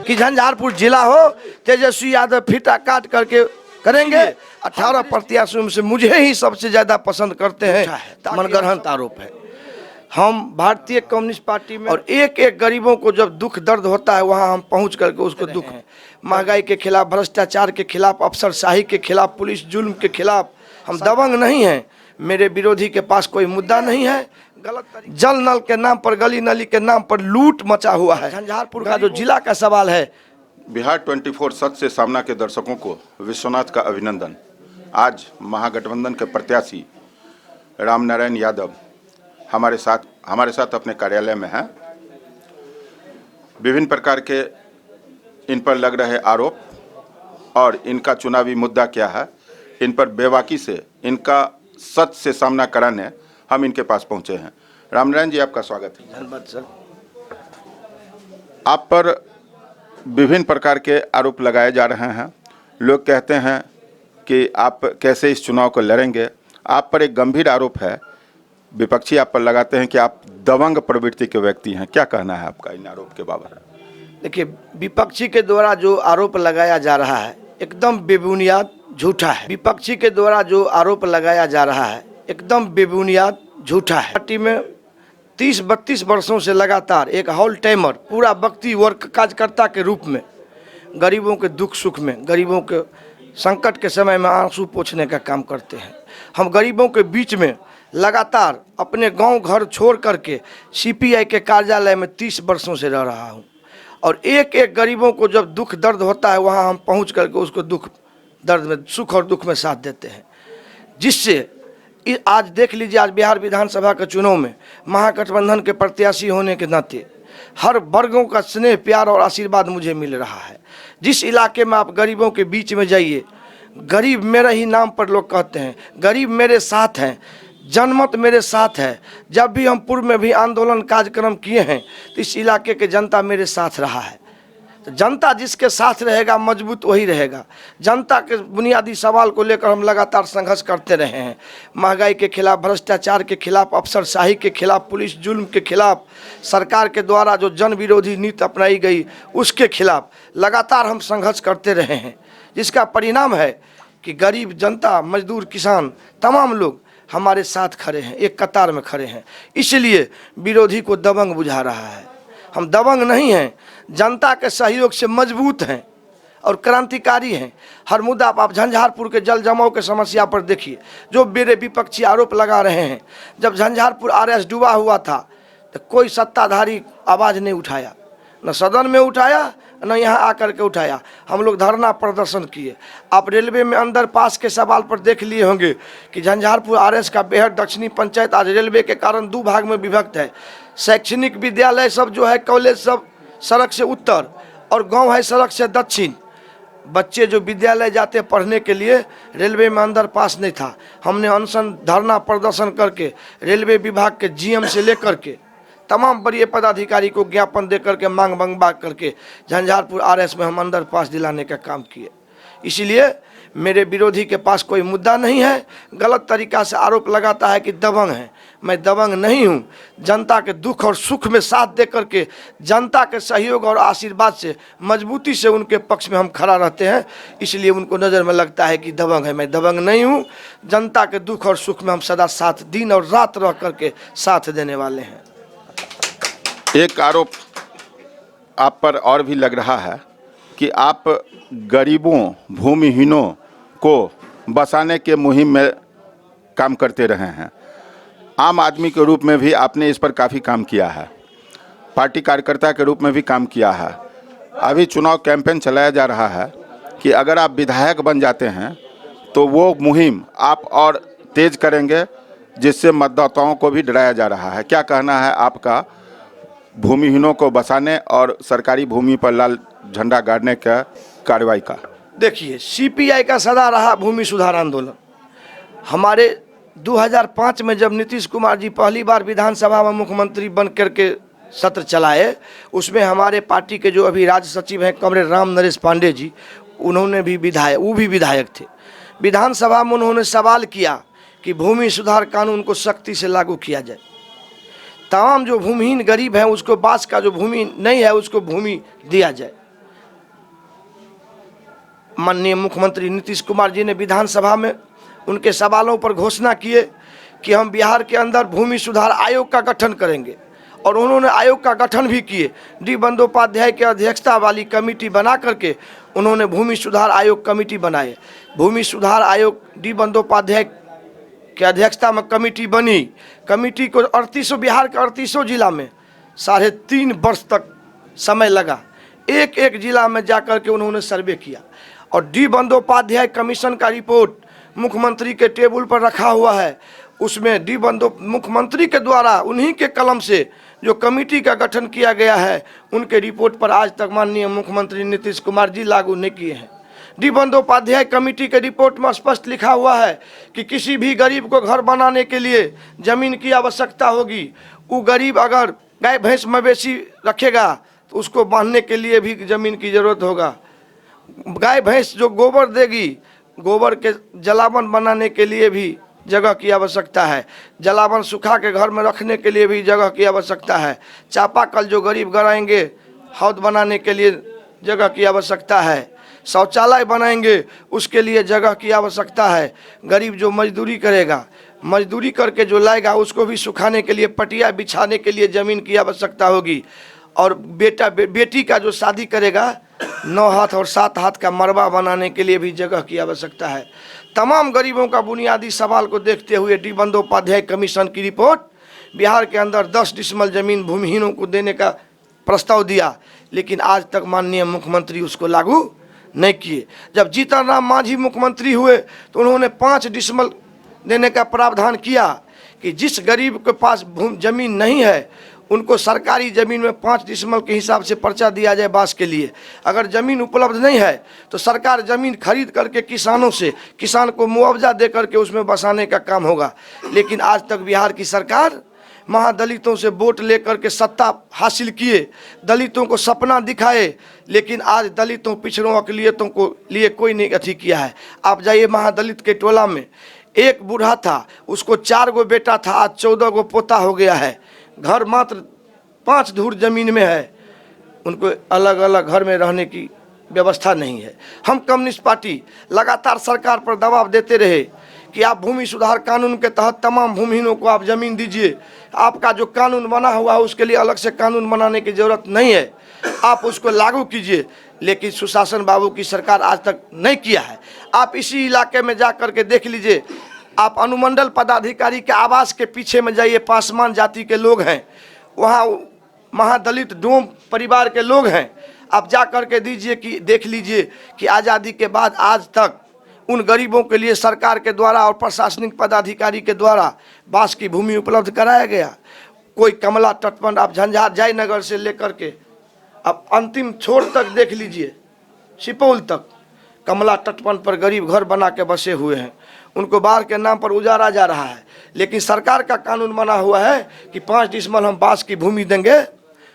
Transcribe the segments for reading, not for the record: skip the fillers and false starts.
कि झंझारपुर जिला हो, तेजस्वी यादव फीता काट करके करेंगे। 18 प्रत्याशियों में से मुझे ही सबसे ज्यादा पसंद करते हैं, मनगढ़ंत आरोप है। हम भारतीय कम्युनिस्ट पार्टी में और एक एक गरीबों को जब दुख दर्द होता है वहां हम पहुंच करके उसको दुख, महंगाई के खिलाफ, भ्रष्टाचार के खिलाफ, अफसरशाही के खिलाफ, पुलिस जुल्म के खिलाफ हम दबंग नहीं हैं। मेरे विरोधी के पास कोई मुद्दा नहीं है। गलत जल नल के नाम पर, गली नली के नाम पर लूट मचा हुआ है। झंझारपुर का जो जिला का सवाल है, बिहार 24 सच से सामना के दर्शकों को विश्वनाथ का अभिनंदन। आज महागठबंधन के प्रत्याशी रामनारायण यादव हमारे साथ अपने कार्यालय में हैं। विभिन्न प्रकार के इन पर लग रहे आरोप और इनका चुनावी मुद्दा क्या है, इन पर बेबाकी से इनका सच से सामना कराने हम इनके पास पहुंचे हैं। रामनारायण जी, आपका स्वागत है। धन्यवाद सर। आप पर विभिन्न प्रकार के आरोप लगाए जा रहे हैं। लोग कहते हैं कि आप कैसे इस चुनाव को लड़ेंगे। आप पर एक गंभीर आरोप है, विपक्षी आप पर लगाते हैं कि आप दबंग प्रवृत्ति के व्यक्ति हैं। क्या कहना है आपका इन आरोप के बाबत? देखिए, विपक्षी के द्वारा जो आरोप लगाया जा रहा है एकदम बेबुनियाद झूठा है। विपक्षी के द्वारा जो आरोप लगाया जा रहा है एकदम बेबुनियाद झूठा है। पार्टी में 30-32 वर्षों से लगातार एक हॉल टाइमर, पूरा वक्ती वर्क कार्यकर्ता के रूप में गरीबों के दुख सुख में, गरीबों के संकट के समय में आंसू पोंछने का काम करते हैं। हम गरीबों के बीच में लगातार अपने गांव घर छोड़ करके सीपीआई के कार्यालय में 30 वर्षों से रह रहा हूं और एक एक गरीबों को जब दुख दर्द होता है वहां हम पहुंच करके उसको दुख दर्द में, सुख और दुख में साथ देते हैं। जिससे आज देख लीजिए, आज बिहार विधानसभा के चुनाव में महागठबंधन के प्रत्याशी होने के नाते हर वर्गों का स्नेह, प्यार और आशीर्वाद मुझे मिल रहा है। जिस इलाके में आप गरीबों के बीच में जाइए, गरीब मेरे ही नाम पर लोग कहते हैं, गरीब मेरे साथ हैं, जनमत मेरे साथ है। जब भी हम पूर्व में भी आंदोलन कार्यक्रम किए हैं तो इस इलाके के जनता मेरे साथ रहा है। तो जनता जिसके साथ रहेगा मजबूत वही रहेगा। जनता के बुनियादी सवाल को लेकर हम लगातार संघर्ष करते रहे हैं। महंगाई के खिलाफ, भ्रष्टाचार के खिलाफ, अफसरशाही के खिलाफ, पुलिस जुल्म के खिलाफ, सरकार के द्वारा जो जन विरोधी नीति अपनाई गई उसके खिलाफ लगातार हम संघर्ष करते रहे हैं, जिसका परिणाम है कि गरीब जनता, मजदूर, किसान, तमाम लोग हमारे साथ खड़े हैं, एक कतार में खड़े हैं। इसलिए विरोधी को दबंग बुझा रहा है। हम दबंग नहीं हैं, जनता के सहयोग से मजबूत हैं और क्रांतिकारी हैं। हर मुद्दा आप झंझारपुर के जल जमाव के समस्या पर देखिए, जो मेरे विपक्षी आरोप लगा रहे हैं। जब झंझारपुर आरएस डूबा हुआ था तो कोई सत्ताधारी आवाज़ नहीं उठाया, न सदन में उठाया न यहाँ आकर के उठाया। हम लोग धरना प्रदर्शन किए। आप रेलवे में अंदर पास के सवाल पर देख लिए होंगे कि झंझारपुर आरएस का बेहद दक्षिणी पंचायत आज रेलवे के कारण 2 भाग में विभक्त है। शैक्षणिक विद्यालय सब जो है, कॉलेज सब सड़क से उत्तर और गांव है सड़क से दक्षिण। बच्चे जो विद्यालय जाते पढ़ने के लिए रेलवे में अंदर पास नहीं था। हमने अनशन धरना प्रदर्शन करके रेलवे विभाग के जीएम से लेकर के तमाम बड़े पदाधिकारी को ज्ञापन दे करके मांग मंगवा करके झंझारपुर आरएस में हम अंदर पास दिलाने का काम किए। इसलिए मेरे विरोधी के पास कोई मुद्दा नहीं है। गलत तरीका से आरोप लगाता है कि दबंग है। मैं दबंग नहीं हूं। जनता के दुख और सुख में साथ दे करके, जनता के सहयोग और आशीर्वाद से मजबूती से उनके पक्ष में हम खड़ा रहते हैं। इसलिए उनको नज़र में लगता है कि दबंग है। मैं दबंग नहीं हूं। जनता के दुख और सुख में हम सदा साथ, दिन और रात रह करके साथ देने वाले हैं। एक आरोप आप पर और भी लग रहा है कि आप गरीबों, भूमिहीनों को बसाने के मुहिम में काम करते रहे हैं। आम आदमी के रूप में भी आपने इस पर काफ़ी काम किया है, पार्टी कार्यकर्ता के रूप में भी काम किया है। अभी चुनाव कैंपेन चलाया जा रहा है कि अगर आप विधायक बन जाते हैं तो वो मुहिम आप और तेज करेंगे, जिससे मतदाताओं को भी डराया जा रहा है। क्या कहना है आपका भूमिहीनों को बसाने और सरकारी भूमि पर लाल झंडा गाड़ने का कार्रवाई का? देखिए, सीपीआई का सदा रहा भूमि सुधार आंदोलन। हमारे 2005 में जब नीतीश कुमार जी पहली बार विधानसभा में मुख्यमंत्री बन करके सत्र चलाए, उसमें हमारे पार्टी के जो अभी राज्य सचिव हैं कमरेड राम नरेश पांडे जी, उन्होंने भी विधायक थे। विधानसभा में उन्होंने सवाल किया कि भूमि सुधार कानून को सख्ती से लागू किया जाए। तमाम जो भूमिहीन गरीब हैं उसको, बास का जो भूमि नहीं है उसको भूमि दिया जाए। माननीय मुख्यमंत्री नीतीश कुमार जी ने विधानसभा में उनके सवालों पर घोषणा किए कि हम बिहार के अंदर भूमि सुधार आयोग का गठन करेंगे, और उन्होंने आयोग का गठन भी किए। डी बंदोपाध्याय की अध्यक्षता वाली कमेटी बना करके उन्होंने भूमि सुधार आयोग कमेटी बनाए। भूमि सुधार आयोग डी बंदोपाध्याय की अध्यक्षता में कमेटी बनी। कमेटी को 38 बिहार के 38 जिला में 3.5 वर्ष तक समय लगा। एक एक जिला में जाकर के उन्होंने सर्वे किया, और डी बंदोपाध्याय कमीशन का रिपोर्ट मुख्यमंत्री के टेबल पर रखा हुआ है। उसमें मुख्यमंत्री के द्वारा उन्हीं के कलम से जो कमेटी का गठन किया गया है, उनके रिपोर्ट पर आज तक माननीय मुख्यमंत्री नीतीश कुमार जी लागू नहीं किए हैं। डी बंदोपाध्याय कमेटी के रिपोर्ट में स्पष्ट लिखा हुआ है कि किसी भी गरीब को घर बनाने के लिए जमीन की आवश्यकता होगी। वो गरीब अगर गाय भैंस मवेशी रखेगा तो उसको बांधने के लिए भी जमीन की जरूरत होगा। गाय भैंस जो गोबर देगी, गोबर के जलावन बनाने के लिए भी जगह की आवश्यकता है। जलावन सुखा के घर में रखने के लिए भी जगह की आवश्यकता है। चापाकल जो गरीब गड़ाएंगे, हौद बनाने के लिए जगह की आवश्यकता है। शौचालय बनाएंगे, उसके लिए जगह की आवश्यकता है। गरीब जो मजदूरी करेगा, मजदूरी करके जो लाएगा, उसको भी सुखाने के लिए, पटिया बिछाने के लिए ज़मीन की आवश्यकता होगी। और बेटी का जो शादी करेगा, 9 हाथ और 7 हाथ का मरबा बनाने के लिए भी जगह की आवश्यकता है। तमाम गरीबों का बुनियादी सवाल को देखते हुए डी बंदोपाध्याय कमीशन की रिपोर्ट बिहार के अंदर 10 डिसमल जमीन भूमिहीनों को देने का प्रस्ताव दिया, लेकिन आज तक माननीय मुख्यमंत्री उसको लागू नहीं किए। जब जीतन राम मांझी मुख्यमंत्री हुए तो उन्होंने 5 डिसमल देने का प्रावधान किया कि जिस गरीब के पास जमीन नहीं है, उनको सरकारी ज़मीन में 5 डिसमल के हिसाब से पर्चा दिया जाए बांस के लिए। अगर ज़मीन उपलब्ध नहीं है तो सरकार ज़मीन खरीद करके किसानों से, किसान को मुआवजा दे करके उसमें बसाने का काम होगा। लेकिन आज तक बिहार की सरकार महादलितों से वोट लेकर के सत्ता हासिल किए, दलितों को सपना दिखाए, लेकिन आज दलितों, पिछड़ों, अकलियतों को लिए कोई नहीं अथी किया है। आप जाइए महादलित के टोला में, एक बूढ़ा था, उसको 4 गो बेटा था, आज 14 गो पोता हो गया है। घर मात्र 5 धूर जमीन में है, उनको अलग अलग घर में रहने की व्यवस्था नहीं है। हम कम्युनिस्ट पार्टी लगातार सरकार पर दबाव देते रहे कि आप भूमि सुधार कानून के तहत तमाम भूमिहीनों को आप जमीन दीजिए। आपका जो कानून बना हुआ है उसके लिए अलग से कानून बनाने की जरूरत नहीं है, आप उसको लागू कीजिए। लेकिन सुशासन बाबू की सरकार आज तक नहीं किया है। आप इसी इलाके में जा कर के देख लीजिए, आप अनुमंडल पदाधिकारी के आवास के पीछे में जाइए, पासवान जाति के लोग हैं, वहाँ महादलित डोम परिवार के लोग हैं। आप जा कर के देख लीजिए कि आज़ादी के बाद आज तक उन गरीबों के लिए सरकार के द्वारा और प्रशासनिक पदाधिकारी के द्वारा बांस की भूमि उपलब्ध कराया गया। कोई कमला तटबंध, आप झंझार जयनगर से लेकर के अब अंतिम छोर तक देख लीजिए, सुपौल तक कमला तटबंध पर गरीब घर बना के बसे हुए हैं। उनको बाढ़ के नाम पर उजारा जा रहा है, लेकिन सरकार का कानून बना हुआ है कि 5 डिसमल हम बांस की भूमि देंगे,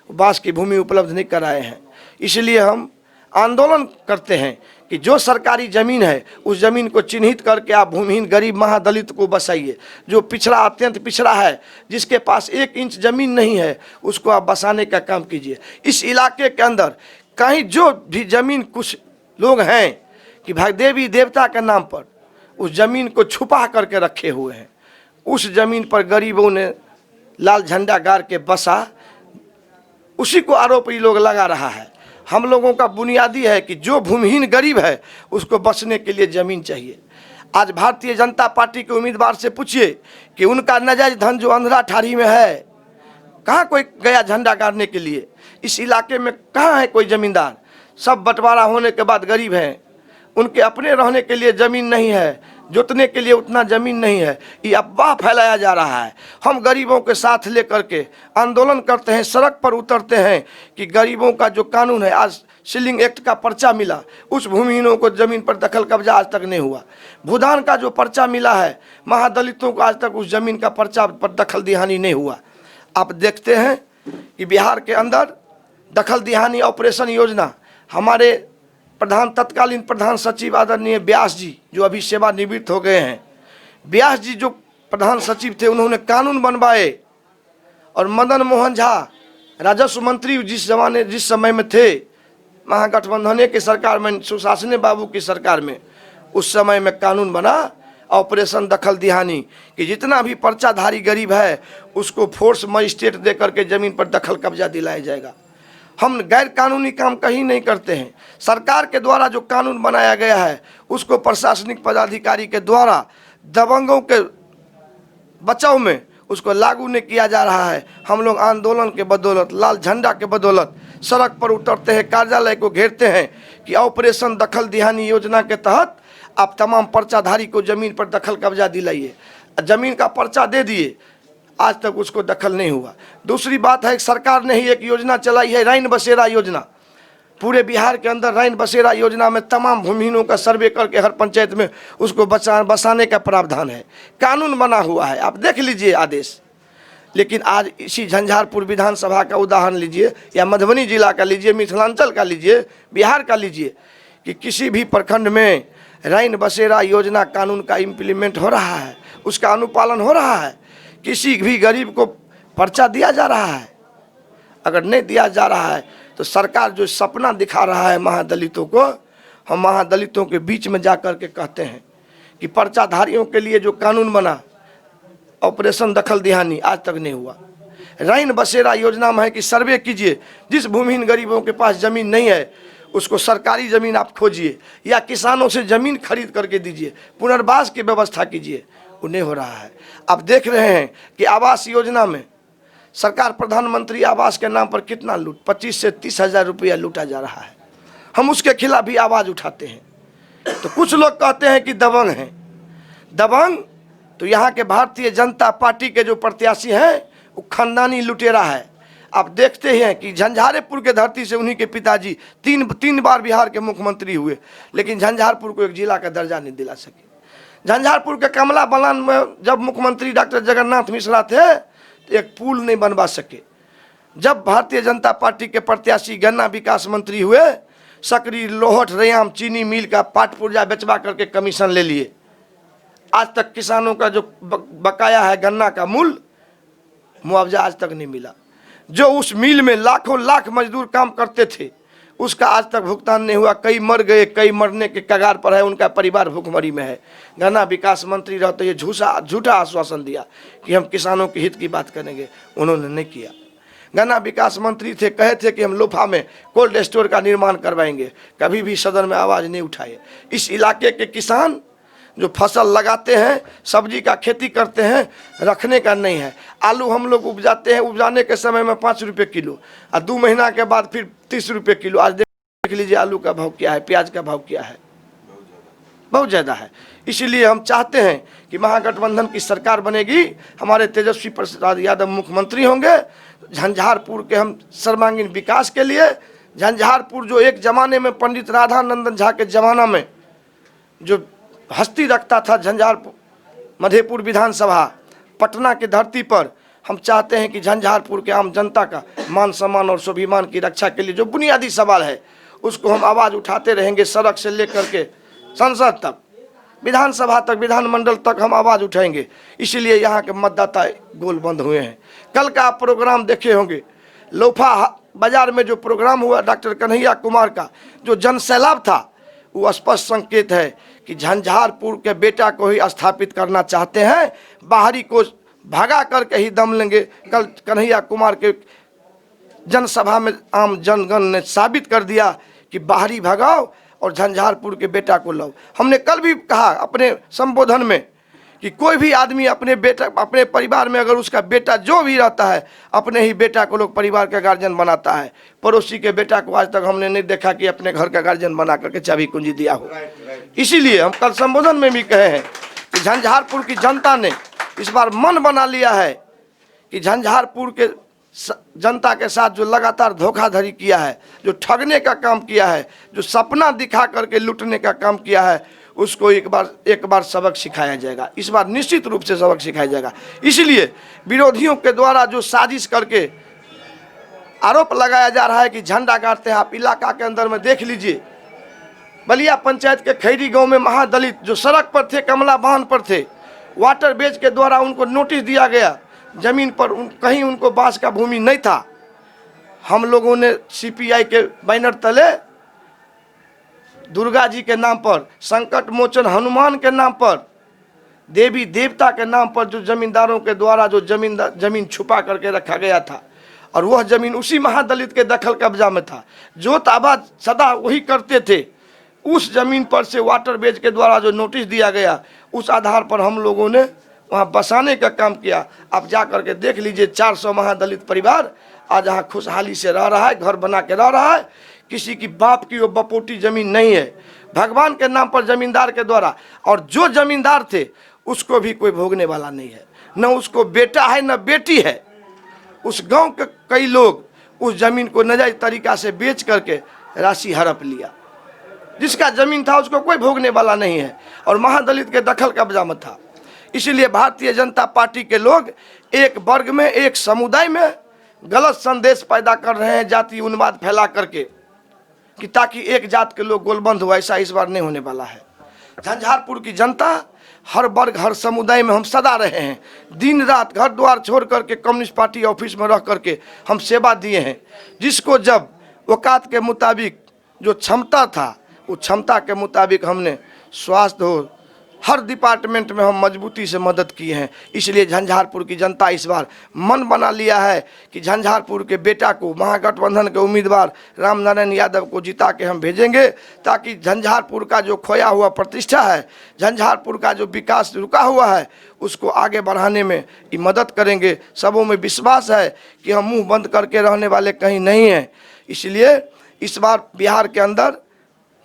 बांस की भूमि उपलब्ध नहीं कराए हैं। इसलिए हम आंदोलन करते हैं कि जो सरकारी ज़मीन है उस ज़मीन को चिन्हित करके आप भूमिहीन गरीब महादलित को बसाइए। जो पिछड़ा, अत्यंत पिछड़ा है, जिसके पास 1 इंच ज़मीन नहीं है, उसको आप बसाने का काम कीजिए। इस इलाके के अंदर कहीं जो भी ज़मीन, कुछ लोग हैं कि भाई देवी देवता के नाम पर उस ज़मीन को छुपा करके रखे हुए हैं, उस ज़मीन पर गरीबों ने लाल झंडा गाड़ के बसा, उसी को आरोप ये लोग लगा रहा है। हम लोगों का बुनियादी है कि जो भूमिहीन गरीब है उसको बसने के लिए ज़मीन चाहिए। आज भारतीय जनता पार्टी के उम्मीदवार से पूछिए कि उनका नाजायज धन जो अंधरा ठारी में है, कहाँ कोई गया झंडा गाड़ने के लिए? इस इलाके में कहाँ है कोई ज़मींदार? सब बंटवारा होने के बाद गरीब हैं, उनके अपने रहने के लिए ज़मीन नहीं है, जोतने के लिए उतना ज़मीन नहीं है। ये अफवाह फैलाया जा रहा है। हम गरीबों के साथ लेकर के आंदोलन करते हैं, सड़क पर उतरते हैं कि गरीबों का जो कानून है, आज सीलिंग एक्ट का पर्चा मिला, उस भूमिहीनों को ज़मीन पर दखल कब्जा आज तक नहीं हुआ। भूदान का जो पर्चा मिला है, महादलितों को आज तक उस ज़मीन का पर्चा पर दखल दिहानी नहीं हुआ। आप देखते हैं कि बिहार के अंदर दखल दिहानी ऑपरेशन योजना, हमारे तत्कालीन प्रधान सचिव आदरणीय व्यास जी जो अभी सेवानिवृत्त हो गए हैं, व्यास जी जो प्रधान सचिव थे, उन्होंने कानून बनवाए। और मदन मोहन झा राजस्व मंत्री जिस समय में थे, महागठबंधन की सरकार में, सुशासन बाबू की सरकार में उस समय में कानून बना ऑपरेशन दखल दिहानी कि जितना भी पर्चाधारी गरीब है उसको फोर्स मजिस्ट्रेट दे करके ज़मीन पर दखल कब्जा दिलाया जाएगा। हम गैर कानूनी काम कहीं नहीं करते हैं। सरकार के द्वारा जो कानून बनाया गया है उसको प्रशासनिक पदाधिकारी के द्वारा दबंगों के बचाव में उसको लागू नहीं किया जा रहा है। हम लोग आंदोलन के बदौलत, लाल झंडा के बदौलत सड़क पर उतरते हैं, कार्यालय को घेरते हैं कि ऑपरेशन दखल दिहानी योजना के तहत आप तमाम पर्चाधारी को ज़मीन पर दखल कब्जा दिलाइए। ज़मीन का पर्चा दे दिए, आज तक उसको दखल नहीं हुआ। दूसरी बात है, सरकार ने ही एक योजना चलाई है, रैन बसेरा योजना। पूरे बिहार के अंदर रैन बसेरा योजना में तमाम भूमिहीनों का सर्वे करके हर पंचायत में उसको बसाने का प्रावधान है, कानून बना हुआ है, आप देख लीजिए आदेश। लेकिन आज इसी झंझारपुर विधानसभा का उदाहरण लीजिए या मधुबनी जिला का लीजिए, मिथिलांचल का लीजिए, बिहार का लीजिए कि किसी भी प्रखंड में रैन बसेरा योजना कानून का इम्प्लीमेंट हो रहा है, उसका अनुपालन हो रहा है। किसी भी गरीब को पर्चा दिया जा रहा है। अगर नहीं दिया जा रहा है तो सरकार जो सपना दिखा रहा है महादलितों को, हम महादलितों के बीच में जा कर के कहते हैं कि पर्चाधारियों के लिए जो कानून बना ऑपरेशन दखल दिहानी आज तक नहीं हुआ। रैन बसेरा योजना में है कि सर्वे कीजिए, जिस भूमिहीन गरीबों के पास ज़मीन नहीं है उसको सरकारी ज़मीन आप खोजिए या किसानों से ज़मीन खरीद करके दीजिए, पुनर्वास की व्यवस्था कीजिए। वो नहीं हो रहा है। आप देख रहे हैं कि आवास योजना में सरकार प्रधानमंत्री आवास के नाम पर कितना लूट, 25 से 30 हज़ार रुपया लूटा जा रहा है। हम उसके खिलाफ भी आवाज़ उठाते हैं। तो कुछ लोग कहते हैं कि दबंग हैं। दबंग तो यहाँ के भारतीय जनता पार्टी के जो प्रत्याशी हैं वो खानदानी लुटेरा है। आप देखते हैं कि झंझारपुर के धरती से उन्हीं के पिताजी तीन बार बिहार के मुख्यमंत्री हुए, लेकिन झंझारपुर को एक जिला का दर्जा नहीं दिला सके। झंझारपुर के कमला बलान में जब मुख्यमंत्री डॉक्टर जगन्नाथ मिश्रा थे तो एक पुल नहीं बनवा सके। जब भारतीय जनता पार्टी के प्रत्याशी गन्ना विकास मंत्री हुए, सकरी, लोहट, रैयाम चीनी मिल का पाट पुर्जा बेचवा करके कमीशन ले लिए। आज तक किसानों का जो बकाया है गन्ना का मूल मुआवजा आज तक नहीं मिला। जो उस मिल में लाखों लाख मजदूर काम करते थे उसका आज तक भुगतान नहीं हुआ। कई मर गए, कई मरने के कगार पर है, उनका परिवार भूखमरी में है। गन्ना विकास मंत्री रहते ये झूठा आश्वासन दिया कि हम किसानों के हित की बात करेंगे, उन्होंने नहीं किया। गन्ना विकास मंत्री थे, कहे थे कि हम लोफा में कोल्ड स्टोर का निर्माण करवाएंगे, कभी भी सदन में आवाज़ नहीं उठाए। इस इलाके के किसान जो फसल लगाते हैं, सब्जी का खेती करते हैं, रखने का नहीं है। आलू हम लोग उपजाते हैं, उपजाने के समय में 5 रुपये किलो और 2 महीना के बाद फिर 30 रुपये किलो। आज देख लीजिए आलू का भाव क्या है, प्याज का भाव क्या है, बहुत ज़्यादा है। इसीलिए हम चाहते हैं कि महागठबंधन की सरकार बनेगी, हमारे तेजस्वी प्रसाद यादव मुख्यमंत्री होंगे। झंझारपुर के हम सर्वांगीण विकास के लिए, झंझारपुर जो एक ज़माने में पंडित राधानंदन झा के ज़माना में जो हस्ती रखता था, झंझारपुर मधेपुर विधानसभा पटना की धरती पर, हम चाहते हैं कि झंझारपुर के आम जनता का मान सम्मान और स्वाभिमान की रक्षा के लिए जो बुनियादी सवाल है उसको हम आवाज़ उठाते रहेंगे। सड़क से लेकर के संसद तक, विधानसभा तक, विधानमंडल तक हम आवाज़ उठाएंगे। इसीलिए यहाँ के मतदाता गोल बंद हुए हैं। कल का आप प्रोग्राम देखे होंगे, लोफा बाजार में जो प्रोग्राम हुआ डॉक्टर कन्हैया कुमार का, जो जनसैलाब था, वो स्पष्ट संकेत है कि झंझारपुर के बेटा को ही स्थापित करना चाहते हैं, बाहरी को भगा करके ही दम लेंगे। कल कन्हैया कुमार के जनसभा में आम जनगण ने साबित कर दिया कि बाहरी भगाओ और झंझारपुर के बेटा को लाओ। हमने कल भी कहा अपने संबोधन में कि कोई भी आदमी अपने बेटा, अपने परिवार में अगर उसका बेटा जो भी रहता है, अपने ही बेटा को लोग परिवार का गार्जियन बनाता है। पड़ोसी के बेटा को आज तक हमने नहीं देखा कि अपने घर का गार्जियन बना करके चाबी कुंजी दिया हो। इसीलिए हम कल संबोधन में भी कहे हैं कि झंझारपुर की जनता ने इस बार मन बना लिया है कि झंझारपुर के जनता के साथ जो लगातार धोखाधड़ी किया है, जो ठगने का काम किया है, जो सपना दिखा करके लूटने का काम किया है, उसको एक बार सबक सिखाया जाएगा। इस बार निश्चित रूप से सबक सिखाया जाएगा। इसलिए विरोधियों के द्वारा जो साजिश करके आरोप लगाया जा रहा है कि झंडा गाड़ते हैं, आप इलाका के अंदर में देख लीजिए, बलिया पंचायत के खैरी गांव में महादलित जो सड़क पर थे, कमला बांध पर थे, वाटर बेच के द्वारा उनको नोटिस दिया गया। जमीन पर कहीं उनको बांस का भूमि नहीं था। हम लोगों ने CPI के बैनर तले दुर्गा जी के नाम पर, संकट मोचन हनुमान के नाम पर, देवी देवता के नाम पर जो जमींदारों के द्वारा जो जमीन छुपा करके रखा गया था, और वह जमीन उसी महादलित के दखल कब्जा में था। जो ताबा सदा वही करते थे, उस जमीन पर से वाटर बेज के द्वारा जो नोटिस दिया गया, उस आधार पर हम लोगों ने वहाँ बसाने का काम किया। आप जा करके देख लीजिए, 400 महादलित परिवार आज यहाँ खुशहाली से रह रहा है, घर बना के रह रहा है। किसी की बाप की वो बपोटी जमीन नहीं है, भगवान के नाम पर जमींदार के द्वारा। और जो जमींदार थे उसको भी कोई भोगने वाला नहीं है, न उसको बेटा है न बेटी है। उस गांव के कई लोग उस जमीन को नाजायज तरीका से बेच करके राशि हड़प लिया। जिसका जमीन था उसको कोई भोगने वाला नहीं है, और महादलित के दखल कब्जा में था। इसीलिए भारतीय जनता पार्टी के लोग एक वर्ग में, एक समुदाय में गलत संदेश पैदा कर रहे हैं, जाति उन्माद फैला करके, कि ताकि एक जात के लोग गोलबंद हो। ऐसा इस बार नहीं होने वाला है। झंझारपुर की जनता हर वर्ग, हर समुदाय में हम सदा रहे हैं। दिन रात घर द्वार छोड़ करके कम्युनिस्ट पार्टी ऑफिस में रह करके हम सेवा दिए हैं। जिसको जब औकात के मुताबिक जो क्षमता था, उस क्षमता के मुताबिक हमने स्वास्थ्य हो, हर डिपार्टमेंट में हम मजबूती से मदद किए हैं। इसलिए झंझारपुर की जनता इस बार मन बना लिया है कि झंझारपुर के बेटा को, महागठबंधन के उम्मीदवार रामनारायण यादव को जिता के हम भेजेंगे, ताकि झंझारपुर का जो खोया हुआ प्रतिष्ठा है, झंझारपुर का जो विकास रुका हुआ है, उसको आगे बढ़ाने में ये मदद करेंगे। सबों में विश्वास है कि हम मुंह बंद करके रहने वाले कहीं नहीं हैं। इसलिए इस बार बिहार के अंदर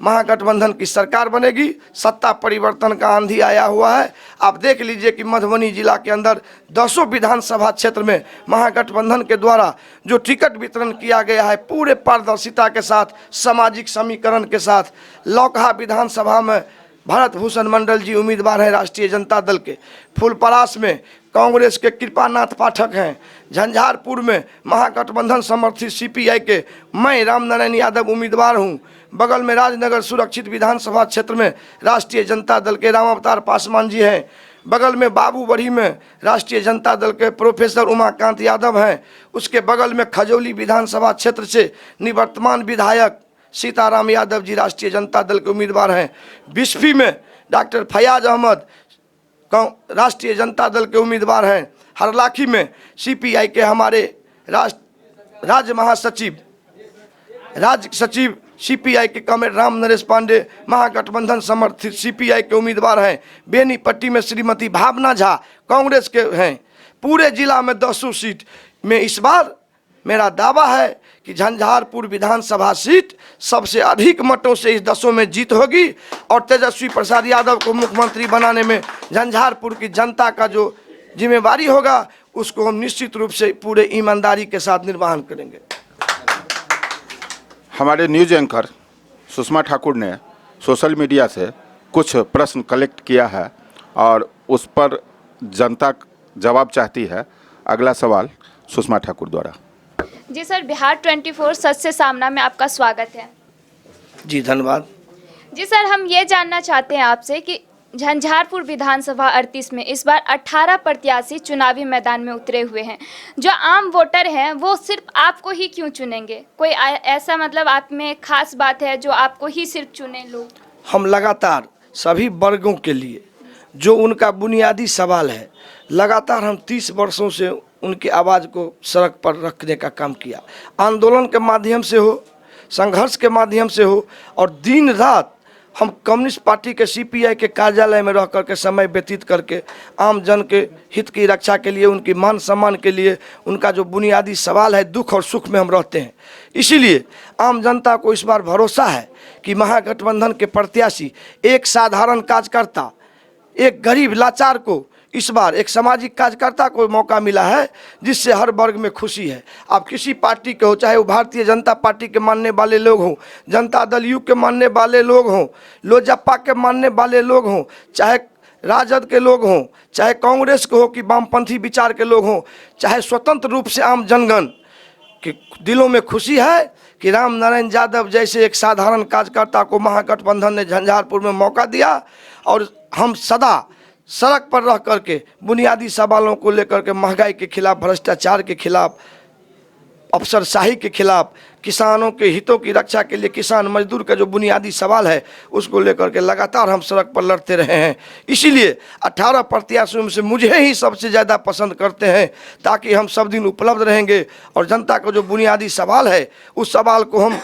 महागठबंधन की सरकार बनेगी। सत्ता परिवर्तन का आंधी आया हुआ है। आप देख लीजिए कि मधुबनी जिला के अंदर 10 विधानसभा क्षेत्र में महागठबंधन के द्वारा जो टिकट वितरण किया गया है, पूरे पारदर्शिता के साथ, सामाजिक समीकरण के साथ। लौकहा विधानसभा में भरत भूषण मंडल जी उम्मीदवार हैं राष्ट्रीय जनता दल के। फुलपरास में कांग्रेस के कृपानाथ पाठक हैं। झंझारपुर में महागठबंधन समर्थित सीपीआई के मैं रामनारायण यादव उम्मीदवार हूं। बगल में राजनगर सुरक्षित विधानसभा क्षेत्र में राष्ट्रीय जनता दल के राम अवतार पासवान जी हैं। बगल में बाबूबढ़ी में राष्ट्रीय जनता दल के प्रोफेसर उमाकांत यादव हैं। उसके बगल में खजौली विधानसभा क्षेत्र से निवर्तमान विधायक सीताराम यादव जी राष्ट्रीय जनता दल के उम्मीदवार हैं। बिस्फी में डॉक्टर फयाज अहमद राष्ट्रीय जनता दल के उम्मीदवार हैं। हरलाखी में सीपीआई के हमारे राज्य महासचिव, राज्य सचिव सीपीआई के कॉमरेड राम नरेश पांडे महागठबंधन समर्थित सीपीआई के उम्मीदवार हैं। बेनीपट्टी में श्रीमती भावना झा कांग्रेस के हैं। पूरे जिला में 10 सीट में इस बार मेरा दावा है कि झंझारपुर विधानसभा सीट सबसे अधिक मतों से इस 10 में जीत होगी, और तेजस्वी प्रसाद यादव को मुख्यमंत्री बनाने में झंझारपुर की जनता का जो जिम्मेवारी होगा, उसको हम निश्चित रूप से पूरे ईमानदारी के साथ निर्वहन करेंगे। हमारे न्यूज एंकर सुषमा ठाकुर ने सोशल मीडिया से कुछ प्रश्न कलेक्ट किया है और उस पर जनता जवाब चाहती है। अगला सवाल सुषमा ठाकुर द्वारा। जी सर, बिहार 24 सच से सामना में आपका स्वागत है। जी धन्यवाद। जी सर, हम ये जानना चाहते हैं आपसे कि झंझारपुर विधानसभा 38 में इस बार 18 प्रत्याशी चुनावी मैदान में उतरे हुए हैं। जो आम वोटर हैं वो सिर्फ आपको ही क्यों चुनेंगे? कोई ऐसा मतलब आप में खास बात है जो आपको ही सिर्फ चुने लोग? हम लगातार सभी वर्गों के लिए जो उनका बुनियादी सवाल है, लगातार हम 30 वर्षों से उनकी आवाज़ को सड़क पर रखने का काम किया। आंदोलन के माध्यम से हो, संघर्ष के माध्यम से हो, और दिन रात हम कम्युनिस्ट पार्टी के सीपीआई के कार्यालय में रह करके समय व्यतीत करके आम जन के हित की रक्षा के लिए, उनकी मान सम्मान के लिए, उनका जो बुनियादी सवाल है, दुख और सुख में हम रहते हैं। इसीलिए आम जनता को इस बार भरोसा है कि महागठबंधन के प्रत्याशी, एक साधारण कार्यकर्ता, एक गरीब लाचार को इस बार एक सामाजिक कार्यकर्ता को मौका मिला है, जिससे हर वर्ग में खुशी है। आप किसी पार्टी के हो, चाहे वो भारतीय जनता पार्टी के मानने वाले लोग हों, जनता दल यू के मानने वाले लोग हों, लोजपा के मानने वाले लोग हों, चाहे राजद के लोग हों, चाहे कांग्रेस के हो कि वामपंथी विचार के लोग हों, चाहे स्वतंत्र रूप से आम जनगण के दिलों में खुशी है कि रामनारायण यादव जैसे एक साधारण कार्यकर्ता को महागठबंधन ने झंझारपुर में मौका दिया। और हम सदा सड़क पर रह करके बुनियादी सवालों को लेकर के, महंगाई के खिलाफ, भ्रष्टाचार के खिलाफ, अफसरशाही के खिलाफ, किसानों के हितों की रक्षा के लिए किसान मजदूर का जो बुनियादी सवाल है उसको लेकर के लगातार हम सड़क पर लड़ते रहे हैं। इसीलिए 18 प्रत्याशियों में से मुझे ही सबसे ज़्यादा पसंद करते हैं, ताकि हम सब दिन उपलब्ध रहेंगे और जनता का जो बुनियादी सवाल है उस सवाल को हम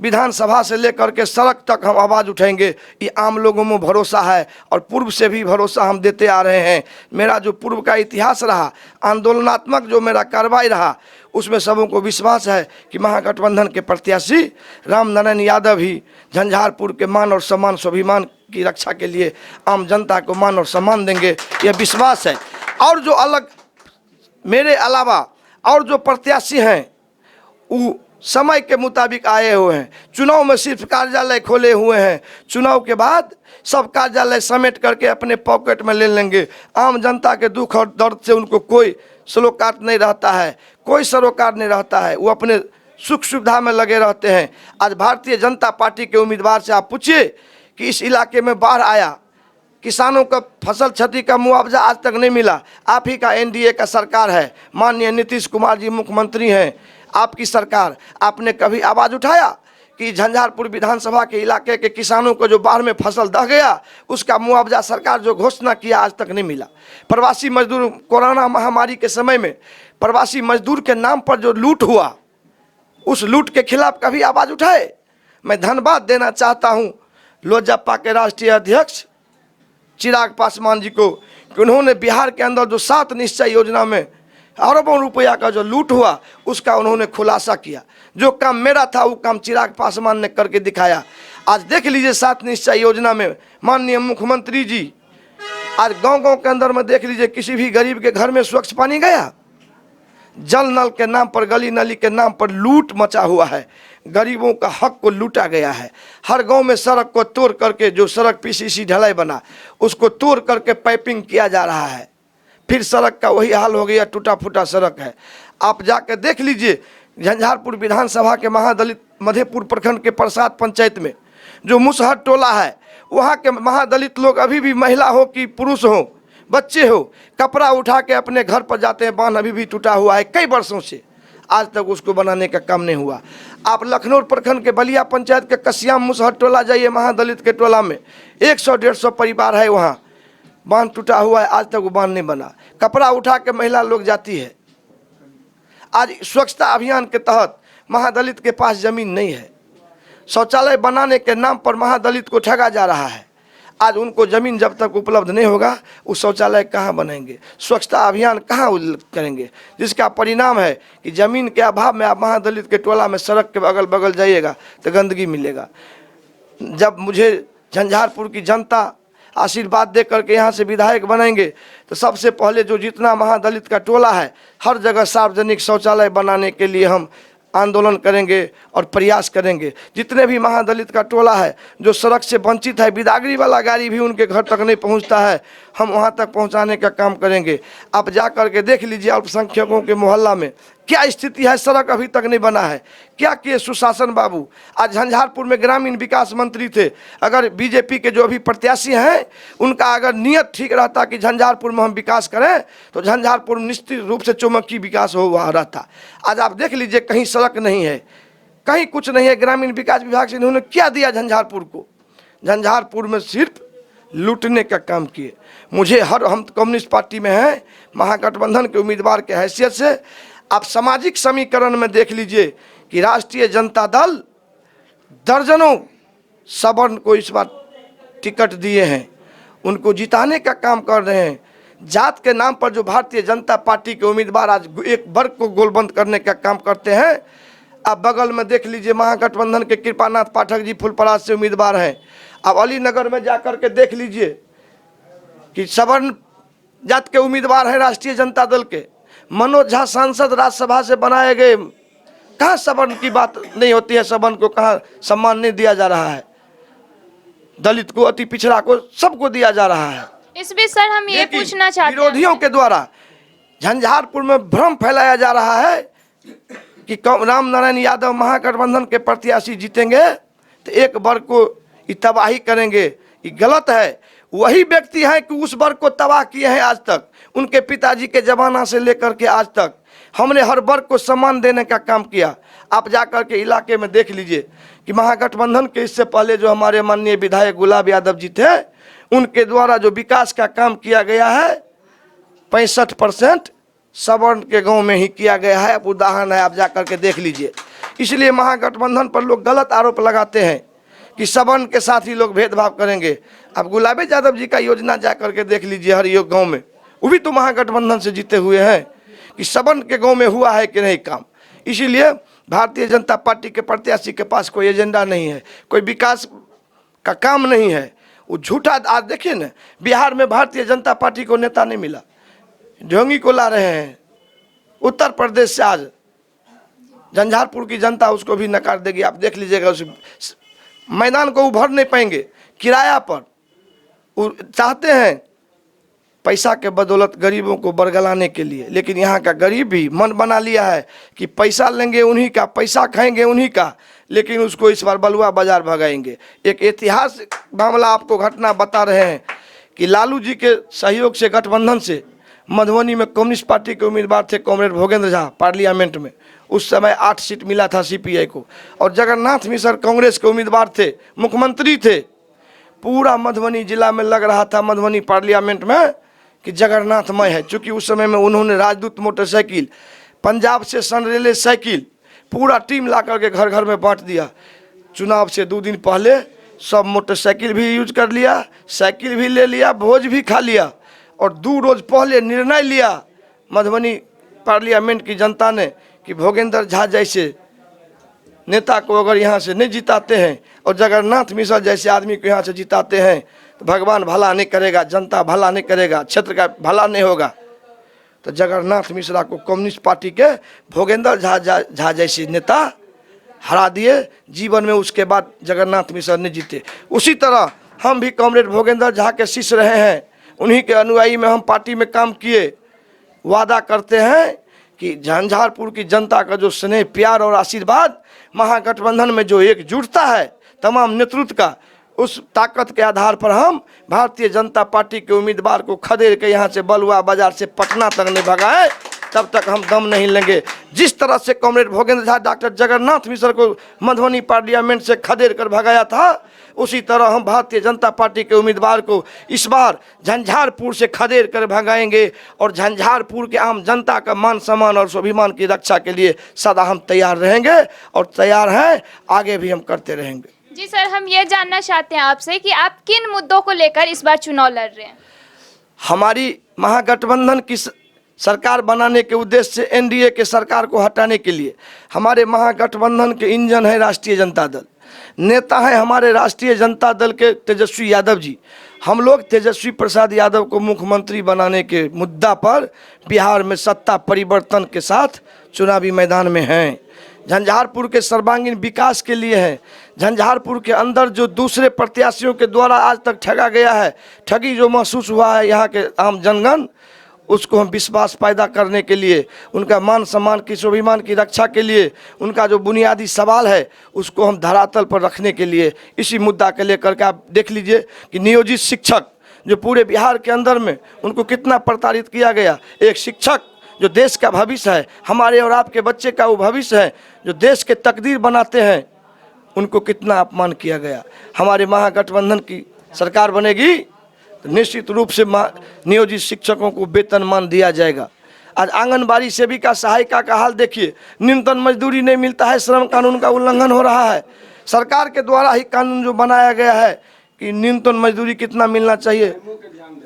विधानसभा से लेकर के सड़क तक हम आवाज़ उठाएंगे। ये आम लोगों में भरोसा है और पूर्व से भी भरोसा हम देते आ रहे हैं। मेरा जो पूर्व का इतिहास रहा, आंदोलनात्मक जो मेरा कार्रवाई रहा, उसमें सबों को विश्वास है कि महागठबंधन के प्रत्याशी रामनारायण यादव ही झंझारपुर के मान और सम्मान स्वाभिमान की रक्षा के लिए आम जनता को मान और सम्मान देंगे, यह विश्वास है। और जो अलग मेरे अलावा और जो प्रत्याशी हैं वो समय के मुताबिक आए हुए हैं। चुनाव में सिर्फ कार्यालय खोले हुए हैं, चुनाव के बाद सब कार्यालय समेट करके अपने पॉकेट में ले लेंगे। आम जनता के दुख और दर्द से उनको कोई सरोकार नहीं रहता है, कोई सरोकार नहीं रहता है, वो अपने सुख सुविधा में लगे रहते हैं। आज भारतीय जनता पार्टी के उम्मीदवार से आप पूछिए कि इस इलाके में बाढ़ आया, किसानों का फसल क्षति का मुआवजा आज तक नहीं मिला। आप ही का एनडीए का सरकार है, माननीय नीतीश कुमार जी मुख्यमंत्री हैं, आपकी सरकार, आपने कभी आवाज़ उठाया कि झंझारपुर विधानसभा के इलाके के किसानों को जो बाढ़ में फसल दह गया उसका मुआवजा सरकार जो घोषणा किया आज तक नहीं मिला। प्रवासी मजदूर, कोरोना महामारी के समय में प्रवासी मजदूर के नाम पर जो लूट हुआ, उस लूट के खिलाफ कभी आवाज़ उठाए? मैं धन्यवाद देना चाहता हूँ लोजपा के राष्ट्रीय अध्यक्ष चिराग पासवान जी को कि उन्होंने बिहार के अंदर जो 7 निश्चय योजना में अरबों रुपया का जो लूट हुआ उसका उन्होंने खुलासा किया। जो काम मेरा था वो काम चिराग पासवान ने करके दिखाया। आज देख लीजिए 7 निश्चय योजना में माननीय मुख्यमंत्री जी आज गांव-गांव के अंदर में देख लीजिए किसी भी गरीब के घर में स्वच्छ पानी गया? जल नल के नाम पर, गली नली के नाम पर लूट मचा हुआ है, गरीबों का हक को लूटा गया है। हर गांव में सड़क को तोड़ करके, जो सड़क पीसीसी ढलाई बना उसको तोड़ करके पाइपिंग किया जा रहा है। फिर सड़क का वही हाल हो गया, टूटा फूटा सड़क है। आप जाकर देख लीजिए झंझारपुर विधानसभा के महादलित मधेपुर प्रखंड के प्रसाद पंचायत में जो मुसहर टोला है, वहाँ के महादलित लोग अभी भी महिला हो कि पुरुष हो, बच्चे हो, कपड़ा उठा के अपने घर पर जाते हैं। बांध अभी भी टूटा हुआ है, कई वर्षों से आज तक उसको बनाने का काम नहीं हुआ। आप लखनऊ प्रखंड के बलिया पंचायत के कसियाम मुसहर टोला जाइए, महादलित के टोला में 100-150 परिवार है, वहाँ बांध टूटा हुआ है, आज तक वो बांध नहीं बना। कपड़ा उठा के महिला लोग जाती है। आज स्वच्छता अभियान के तहत महादलित के पास जमीन नहीं है, शौचालय बनाने के नाम पर महादलित को ठगा जा रहा है। आज उनको जमीन जब तक उपलब्ध नहीं होगा वो शौचालय कहाँ बनेंगे, स्वच्छता अभियान कहाँ करेंगे, जिसका परिणाम है कि ज़मीन के अभाव में आप महादलित के टोला में सड़क के अगल बगल जाइएगा तो गंदगी मिलेगा। जब मुझे झंझारपुर की जनता आशीर्वाद दे करके यहाँ से विधायक बनेंगे तो सबसे पहले जो जितना महादलित का टोला है हर जगह सार्वजनिक शौचालय बनाने के लिए हम आंदोलन करेंगे और प्रयास करेंगे। जितने भी महादलित का टोला है जो सड़क से वंचित है, बिदागरी वाला गाड़ी भी उनके घर तक नहीं पहुंचता है, हम वहां तक पहुंचाने का काम करेंगे। आप जा करके देख लीजिए अल्पसंख्यकों के मोहल्ला में क्या स्थिति है, सड़क अभी तक नहीं बना है। क्या किए सुशासन बाबू? आज झंझारपुर में ग्रामीण विकास मंत्री थे। अगर बीजेपी के जो अभी प्रत्याशी हैं उनका अगर नियत ठीक रहता कि झंझारपुर में हम विकास करें तो झंझारपुर निश्चित रूप से चौमुखी विकास हो रहता। आज आप देख लीजिए कहीं सड़क नहीं है, कहीं कुछ नहीं है। ग्रामीण विकास विभाग से इन्होंने क्या दिया झंझारपुर को? झंझारपुर में सिर्फ लूटने का काम किए। मुझे हम कम्युनिस्ट पार्टी में हैं, महागठबंधन के उम्मीदवार के हैसियत से आप सामाजिक समीकरण में देख लीजिए कि राष्ट्रीय जनता दल दर्जनों सवर्ण को इस बार टिकट दिए हैं, उनको जिताने का काम कर रहे हैं। जात के नाम पर जो भारतीय जनता पार्टी के उम्मीदवार आज एक वर्ग को गोलबंद करने का काम करते हैं। आप बगल में देख लीजिए महागठबंधन के कृपानाथ पाठक जी फुलपरास से उम्मीदवार हैं। अब अलीनगर में जाकर के देख लीजिए कि सवर्ण जात के उम्मीदवार हैं राष्ट्रीय जनता दल के। मनोज झा सांसद राज्यसभा से बनाए गए, कहाँ सवर्ण की बात नहीं होती है, सवर्ण को कहाँ सम्मान नहीं दिया जा रहा है, दलित को, अति पिछड़ा को, सबको दिया जा रहा है। इस बीच सर हम ये पूछना चाहते हैं, विरोधियों के द्वारा झंझारपुर में भ्रम फैलाया जा रहा है कि रामनारायण यादव महागठबंधन के प्रत्याशी जीतेंगे तो एक वर्ग को तबाही करेंगे। ये गलत है। वही व्यक्ति हैं कि उस वर्ग को तबाह किए हैं आज तक, उनके पिताजी के जमाना से लेकर के आज तक हमने हर वर्ग को सम्मान देने का काम किया। आप जाकर के इलाके में देख लीजिए कि महागठबंधन के इससे पहले जो हमारे माननीय विधायक गुलाब यादव जी थे, उनके द्वारा जो विकास का काम किया गया है 65% सवर्ण के गांव में ही किया गया है। अब उदाहरण है, आप जाकर के देख लीजिए। इसलिए महागठबंधन पर लोग गलत आरोप लगाते हैं कि सवर्ण के साथ ही लोग भेदभाव करेंगे। अब गुलाब यादव जी का योजना जाकर के देख लीजिए हर एक गाँव में, वो भी तो महागठबंधन से जीते हुए हैं कि सवर्ण के गाँव में हुआ है कि नहीं काम। इसीलिए भारतीय जनता पार्टी के प्रत्याशी के पास कोई एजेंडा नहीं है, कोई विकास का काम नहीं है। वो झूठा, आज देखिए ना, बिहार में भारतीय जनता पार्टी को नेता नहीं मिला, ढोंगी को ला रहे हैं। उत्तर प्रदेश से आज झंझारपुर की जनता उसको भी नकार देगी। आप देख लीजिएगा, उस मैदान को उभर नहीं पाएंगे। किराया पर वो चाहते हैं पैसा के बदौलत गरीबों को बरगलाने के लिए, लेकिन यहाँ का गरीब भी मन बना लिया है कि पैसा लेंगे उन्हीं का, पैसा खाएंगे उन्हीं का, लेकिन उसको इस बार बलुआ बाजार भगाएंगे। एक ऐतिहासिक मामला आपको घटना बता रहे हैं कि लालू जी के सहयोग से गठबंधन से मधुबनी में कम्युनिस्ट पार्टी के उम्मीदवार थे कॉमरेड भोगेंद्र झा पार्लियामेंट में। उस समय 8 सीट मिला था सीपीआई को, और जगन्नाथ मिश्र कांग्रेस के उम्मीदवार थे, मुख्यमंत्री थे। पूरा मधुबनी जिला में लग रहा था मधुबनी पार्लियामेंट में कि जगन्नाथमय है। चूँकि उस समय में उन्होंने राजदूत मोटरसाइकिल, पंजाब से सनरेले साइकिल, पूरा टीम ला करके घर घर में बांट दिया। चुनाव से 2 दिन पहले सब मोटरसाइकिल भी यूज कर लिया, साइकिल भी ले लिया, भोज भी खा लिया, और 2 रोज पहले निर्णय लिया मधुबनी पार्लियामेंट की जनता ने कि भोगेंद्र झा जैसे नेता को अगर यहाँ से नहीं जिताते हैं और जगन्नाथ मिश्र जैसे आदमी को यहाँ से जिताते हैं तो भगवान भला नहीं करेगा, जनता भला नहीं करेगा, क्षेत्र का भला नहीं होगा। तो जगन्नाथ मिश्रा को कम्युनिस्ट पार्टी के भोगेंद्र झा जैसे नेता हरा दिए। जीवन में उसके बाद जगन्नाथ मिश्र नहीं जीते। उसी तरह हम भी कॉमरेड भोगेंद्र झा के शिष्य रहे हैं, उन्हीं के अनुयायी में हम पार्टी में काम किए। वादा करते हैं कि झंझारपुर की जनता का जो स्नेह, प्यार और आशीर्वाद, महागठबंधन में जो एकजुटता है तमाम नेतृत्व का, उस ताकत के आधार पर हम भारतीय जनता पार्टी के उम्मीदवार को खदेड़ के यहाँ से बलुआ बाजार से पटना तक नहीं भगाए, तब तक हम दम नहीं लेंगे। जिस तरह से कॉमरेड भोगेंद्र झा डॉक्टर जगन्नाथ मिश्र को मधुबनी पार्लियामेंट से खदेड़ कर भगाया था, उसी तरह हम भारतीय जनता पार्टी के उम्मीदवार को इस बार झंझारपुर से खदेड़ कर भगाएंगे, और झंझारपुर के आम जनता का मान सम्मान और स्वाभिमान की रक्षा के लिए सदा हम तैयार रहेंगे, और तैयार हैं, आगे भी हम करते रहेंगे। जी सर, हम ये जानना चाहते हैं आपसे कि आप किन मुद्दों को लेकर इस बार चुनाव लड़ रहे हैं। हमारी महागठबंधन की सरकार बनाने के उद्देश्य से एनडीए के सरकार को हटाने के लिए हमारे महागठबंधन के इंजन है राष्ट्रीय जनता दल। नेता हैं हमारे राष्ट्रीय जनता दल के तेजस्वी यादव जी। हम लोग तेजस्वी प्रसाद यादव को मुख्यमंत्री बनाने के मुद्दा पर बिहार में सत्ता परिवर्तन के साथ चुनावी मैदान में हैं। झंझारपुर के सर्वांगीण विकास के लिए है। झंझारपुर के अंदर जो दूसरे प्रत्याशियों के द्वारा आज तक ठगा गया है, ठगी जो महसूस हुआ है यहाँ के आम जनगण, उसको हम विश्वास पैदा करने के लिए, उनका मान सम्मान की स्वाभिमान की रक्षा के लिए, उनका जो बुनियादी सवाल है उसको हम धरातल पर रखने के लिए इसी मुद्दा के लेकर के आप देख लीजिए कि नियोजित शिक्षक जो पूरे बिहार के अंदर में उनको कितना प्रताड़ित किया गया। एक शिक्षक जो देश का भविष्य है, हमारे और आपके बच्चे का वो भविष्य है, जो देश के तकदीर बनाते हैं, उनको कितना अपमान किया गया। हमारे महागठबंधन की सरकार बनेगी तो निश्चित रूप से नियोजित शिक्षकों को वेतनमान दिया जाएगा। आज आंगनबाड़ी सेविका सहायिका का हाल देखिए, न्यूनतम मजदूरी नहीं मिलता है, श्रम कानून का उल्लंघन हो रहा है। सरकार के द्वारा ही कानून जो बनाया गया है कि न्यूनतम मजदूरी कितना मिलना चाहिए,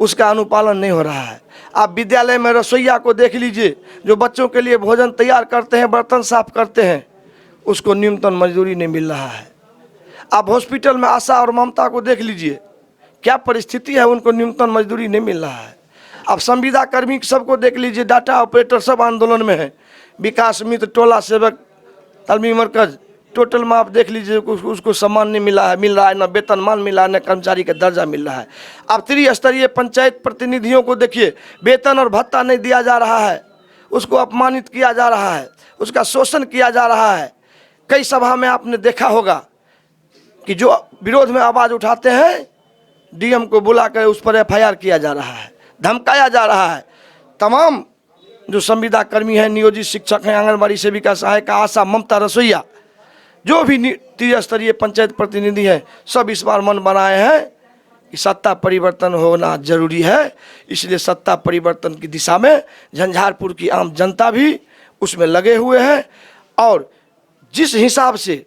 उसका अनुपालन नहीं हो रहा है। आप विद्यालय में रसोइया को देख लीजिए, जो बच्चों के लिए भोजन तैयार करते हैं, बर्तन साफ करते हैं, उसको न्यूनतम मजदूरी नहीं मिल रहा है। आप हॉस्पिटल में आशा और ममता को देख लीजिए, क्या परिस्थिति है, उनको न्यूनतम मजदूरी नहीं मिल रहा है। आप संविदा कर्मी सबको देख लीजिए, डाटा ऑपरेटर सब आंदोलन में है। विकास मित्र, टोला सेवक, तालमी मरकज, टोटल में आप देख लीजिए उसको सम्मान नहीं मिल रहा है, न वेतनमान मिला है, न कर्मचारी का दर्जा मिल रहा है। आप त्रिस्तरीय पंचायत प्रतिनिधियों को देखिए, वेतन और भत्ता नहीं दिया जा रहा है, उसको अपमानित किया जा रहा है, उसका शोषण किया जा रहा है। कई सभा में आपने देखा होगा कि जो विरोध में आवाज़ उठाते हैं, डीएम को बुलाकर उस पर एफआईआर किया जा रहा है, धमकाया जा रहा है। तमाम जो संविदा कर्मी हैं, नियोजित शिक्षक हैं, आंगनबाड़ी सेविका, सहायिका, आशा, ममता, रसोईया, जो भी त्रिस्तरीय पंचायत प्रतिनिधि हैं, सब इस बार मन बनाए हैं कि सत्ता परिवर्तन होना जरूरी है। इसलिए सत्ता परिवर्तन की दिशा में झंझारपुर की आम जनता भी उसमें लगे हुए हैं। और जिस हिसाब से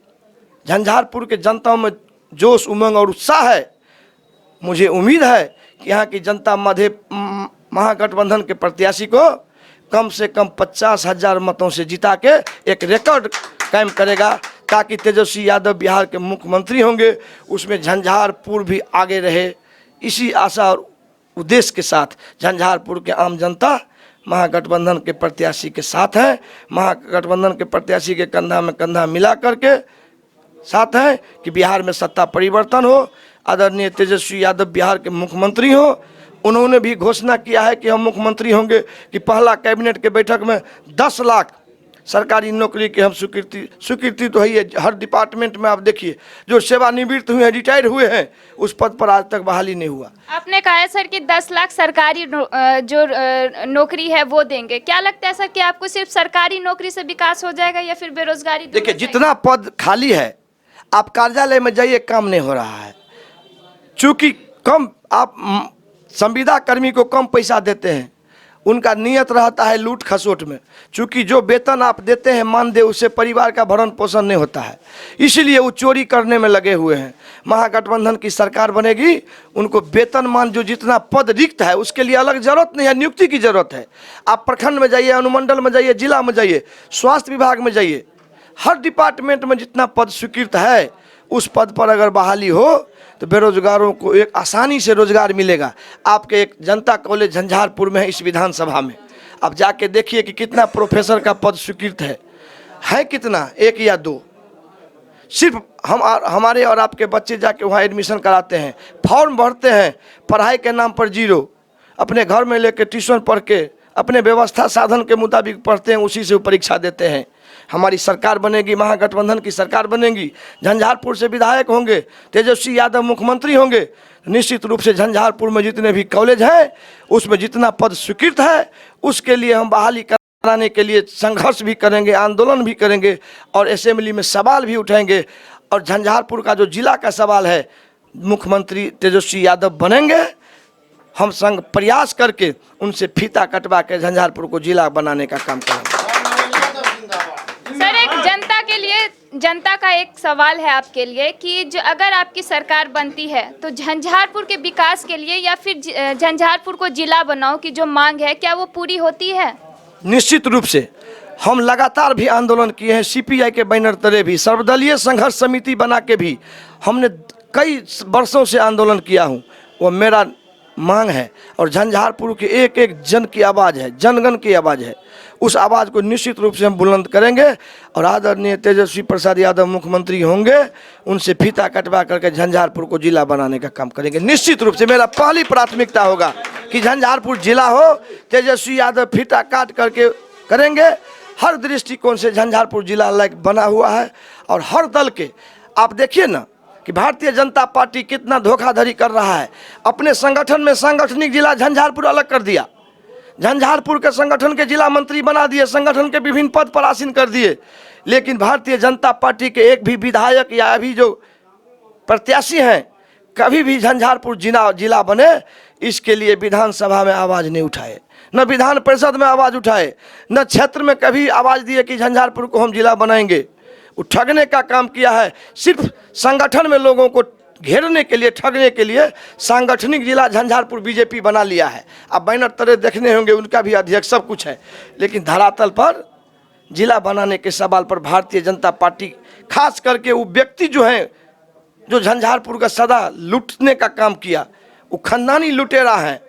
झंझारपुर के जनता में जोश, उमंग और उत्साह है, मुझे उम्मीद है कि यहाँ की जनता महागठबंधन के प्रत्याशी को कम से कम 50,000 मतों से जिता के एक रिकॉर्ड कायम करेगा, ताकि तेजस्वी यादव बिहार के मुख्यमंत्री होंगे, उसमें झंझारपुर भी आगे रहे। इसी आशा और उद्देश्य के साथ झंझारपुर के आम जनता महागठबंधन के प्रत्याशी के साथ है। महागठबंधन के प्रत्याशी के कंधा में कंधा मिला करके साथ है कि बिहार में सत्ता परिवर्तन हो, आदरणीय तेजस्वी यादव बिहार के मुख्यमंत्री हो। उन्होंने भी घोषणा किया है कि हम मुख्यमंत्री होंगे, कि पहला कैबिनेट के बैठक में 10 लाख सरकारी नौकरी की हम स्वीकृति तो है, हर डिपार्टमेंट में आप देखिए जो सेवानिवृत्त हुए हैं, रिटायर हुए हैं, उस पद पर आज तक बहाली नहीं हुआ। आपने कहा है सर कि 10 लाख सरकारी जो नौकरी है वो देंगे। क्या लगता है सर कि आपको सिर्फ सरकारी नौकरी से विकास हो जाएगा या फिर बेरोजगारी? देखिए, जितना पद खाली है, आप कार्यालय में जाइए, काम नहीं हो रहा है। चूंकि कम आप संविदा कर्मी को कम पैसा देते हैं, उनका नियत रहता है लूट खसोट में। चूंकि जो वेतन आप देते हैं मानदेय, उससे परिवार का भरण पोषण नहीं होता है, इसीलिए वो चोरी करने में लगे हुए हैं। महागठबंधन की सरकार बनेगी, उनको वेतनमान जो जितना पद रिक्त है उसके लिए अलग जरूरत नहीं है, नियुक्ति की जरूरत है। आप प्रखंड में जाइए, अनुमंडल में जाइए, जिला में जाइए, स्वास्थ्य विभाग में जाइए, हर डिपार्टमेंट में जितना पद स्वीकृत है, उस पद पर अगर बहाली हो तो बेरोजगारों को एक आसानी से रोजगार मिलेगा। आपके एक जनता कॉलेज झंझारपुर में है, इस विधानसभा में आप जाके देखिए कि कितना प्रोफेसर का पद स्वीकृत है कितना, 1 या 2। सिर्फ हमारे और आपके बच्चे जाके वहाँ एडमिशन कराते हैं, फॉर्म भरते हैं, पढ़ाई के नाम पर 0, अपने घर में लेके ट्यूशन पढ़ के अपने व्यवस्था साधन के मुताबिक पढ़ते हैं, उसी से वो परीक्षा देते हैं। हमारी सरकार बनेगी, महागठबंधन की सरकार बनेगी, झंझारपुर से विधायक होंगे, तेजस्वी यादव मुख्यमंत्री होंगे, निश्चित रूप से झंझारपुर में जितने भी कॉलेज हैं, उसमें जितना पद स्वीकृत है, उसके लिए हम बहाली कराने के लिए संघर्ष भी करेंगे, आंदोलन भी करेंगे और असेंबली में सवाल भी उठाएंगे। और झंझारपुर का जो जिला का सवाल है, मुख्यमंत्री तेजस्वी यादव बनेंगे, हम संघ प्रयास करके उनसे फीता कटवा के झंझारपुर को जिला बनाने का काम करेंगे। सर, एक जनता का एक सवाल है आपके लिए कि जो अगर आपकी सरकार बनती है तो झंझारपुर के विकास के लिए या फिर झंझारपुर को जिला बनाओ की जो मांग है, क्या वो पूरी होती है? निश्चित रूप से हम लगातार भी आंदोलन किए हैं, सीपीआई के बैनर तले भी, सर्वदलीय संघर्ष समिति बना के भी हमने कई वर्षों से आंदोलन किया हूँ। वो मेरा मांग है और झंझारपुर के एक एक जन की आवाज़ है, जनगण की आवाज़ है। उस आवाज़ को निश्चित रूप से हम बुलंद करेंगे और आदरणीय तेजस्वी प्रसाद यादव मुख्यमंत्री होंगे, उनसे फीता कटवा करके झंझारपुर को जिला बनाने का काम करेंगे। निश्चित रूप से मेरा पहली प्राथमिकता होगा कि झंझारपुर जिला हो, तेजस्वी यादव फीता काट करके करेंगे। हर दृष्टिकोण से झंझारपुर जिला लायक बना हुआ है और हर दल के आप देखिए ना कि भारतीय जनता पार्टी कितना धोखाधड़ी कर रहा है। अपने संगठन में सांगठनिक जिला झंझारपुर अलग कर दिया, झंझारपुर के संगठन के जिला मंत्री बना दिए, संगठन के विभिन्न पद पर आसीन कर दिए। लेकिन भारतीय जनता पार्टी के एक भी विधायक या अभी जो प्रत्याशी हैं कभी भी झंझारपुर जिला बने इसके लिए विधानसभा में आवाज़ नहीं उठाए, न विधान परिषद में आवाज़ उठाए, न क्षेत्र में कभी आवाज़ दिए कि झंझारपुर को हम जिला बनाएंगे। वो ठगने का काम किया है, सिर्फ संगठन में लोगों को घेरने के लिए, ठगने के लिए सांगठनिक जिला झंझारपुर बीजेपी बना लिया है। आप बैनर तले देखने होंगे, उनका भी अध्यक्ष सब कुछ है, लेकिन धरातल पर जिला बनाने के सवाल पर भारतीय जनता पार्टी खास करके वो व्यक्ति जो हैं जो झंझारपुर का सदा लूटने का काम किया, वो खानदानी लुटेरा हैं,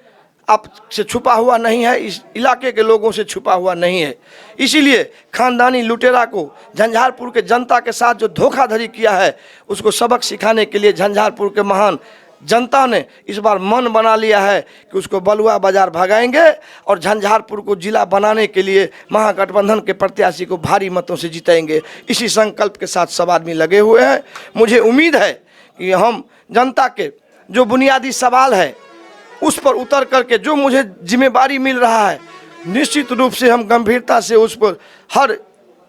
आपसे छुपा हुआ नहीं है, इस इलाके के लोगों से छुपा हुआ नहीं है। इसीलिए खानदानी लुटेरा को झंझारपुर के जनता के साथ जो धोखाधड़ी किया है उसको सबक सिखाने के लिए झंझारपुर के महान जनता ने इस बार मन बना लिया है कि उसको बलुआ बाजार भगाएंगे और झंझारपुर को जिला बनाने के लिए महागठबंधन के प्रत्याशी को भारी मतों से जिताएंगे। इसी संकल्प के साथ सब आदमी लगे हुए हैं। मुझे उम्मीद है कि हम जनता के जो बुनियादी सवाल है उस पर उतर करके जो मुझे जिम्मेदारी मिल रहा है निश्चित रूप से हम गंभीरता से उस पर हर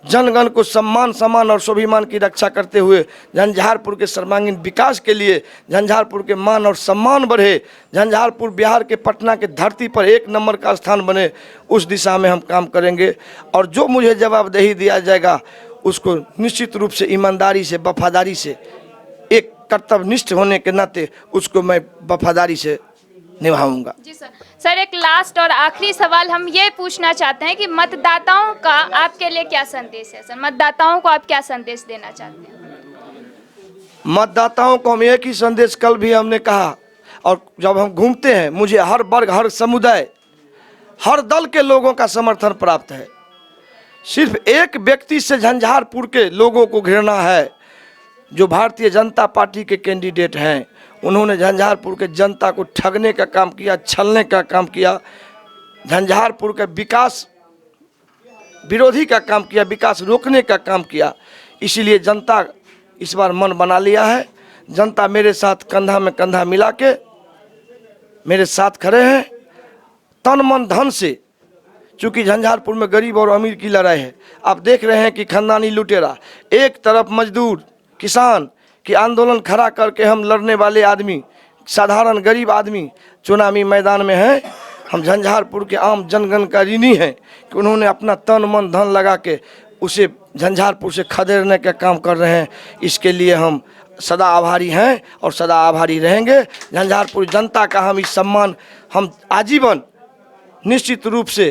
जनगण को सम्मान और स्वाभिमान की रक्षा करते हुए झंझारपुर के सर्वांगीण विकास के लिए, झंझारपुर के मान और सम्मान बढ़े, झंझारपुर बिहार के पटना के धरती पर एक नंबर का स्थान बने, उस दिशा में हम काम करेंगे। और जो मुझे जवाबदेही दिया जाएगा उसको निश्चित रूप से ईमानदारी से, वफादारी से, एक कर्तव्यनिष्ठ होने के नाते उसको मैं वफादारी से निभाऊंगा। जी सर। सर, एक लास्ट और आखिरी सवाल हम ये पूछना चाहते हैं कि मतदाताओं का आपके लिए क्या संदेश है सर? मतदाताओं को आप क्या संदेश देना चाहते हैं? मतदाताओं को हम एक ही संदेश, कल भी हमने कहा, और जब हम घूमते हैं मुझे हर वर्ग, हर समुदाय, हर दल के लोगों का समर्थन प्राप्त है। सिर्फ एक व्यक्ति से झंझारपुर के लोगों को घृणा है, जो भारतीय जनता पार्टी के कैंडिडेट हैं। उन्होंने झंझारपुर के जनता को ठगने का काम किया, छलने का काम किया, झंझारपुर के विकास विरोधी का काम किया, विकास रोकने का काम किया। इसीलिए जनता इस बार मन बना लिया है। जनता मेरे साथ कंधा में कंधा मिला के मेरे साथ खड़े हैं, तन मन धन से। चूँकि झंझारपुर में गरीब और अमीर की लड़ाई है। आप देख रहे हैं कि खानदानी लुटेरा, एक तरफ मजदूर किसान की आंदोलन खड़ा करके हम लड़ने वाले आदमी, साधारण गरीब आदमी चुनावी मैदान में हैं। हम झंझारपुर के आम जनगण का ऋणी हैं कि उन्होंने अपना तन मन धन लगा के उसे झंझारपुर से खदेड़ने का काम कर रहे हैं। इसके लिए हम सदा आभारी हैं और सदा आभारी रहेंगे। झंझारपुर जनता का हम इस सम्मान हम आजीवन निश्चित रूप से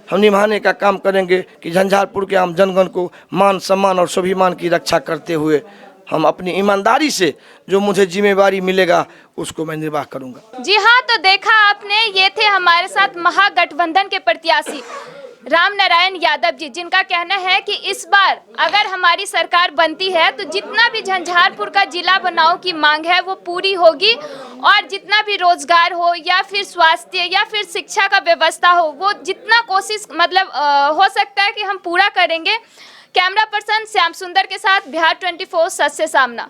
हम निभाने का काम करेंगे कि झंझारपुर के आम जनगण को मान सम्मान और स्वाभिमान की रक्षा करते हुए हम अपनी ईमानदारी से जो मुझे जिम्मेवारी मिलेगा उसको मैं निर्वाह करूंगा। जी हाँ, तो देखा आपने, ये थे हमारे साथ महागठबंधन के प्रत्याशी राम नारायण यादव जी, जिनका कहना है कि इस बार अगर हमारी सरकार बनती है तो जितना भी झंझारपुर का जिला बनाओ की मांग है वो पूरी होगी, और जितना भी रोजगार हो या फिर स्वास्थ्य या फिर शिक्षा का व्यवस्था हो, वो जितना कोशिश हो सकता है कि हम पूरा करेंगे। कैमरा पर्सन श्याम सुंदर के साथ बिहार 24 सच से सामना।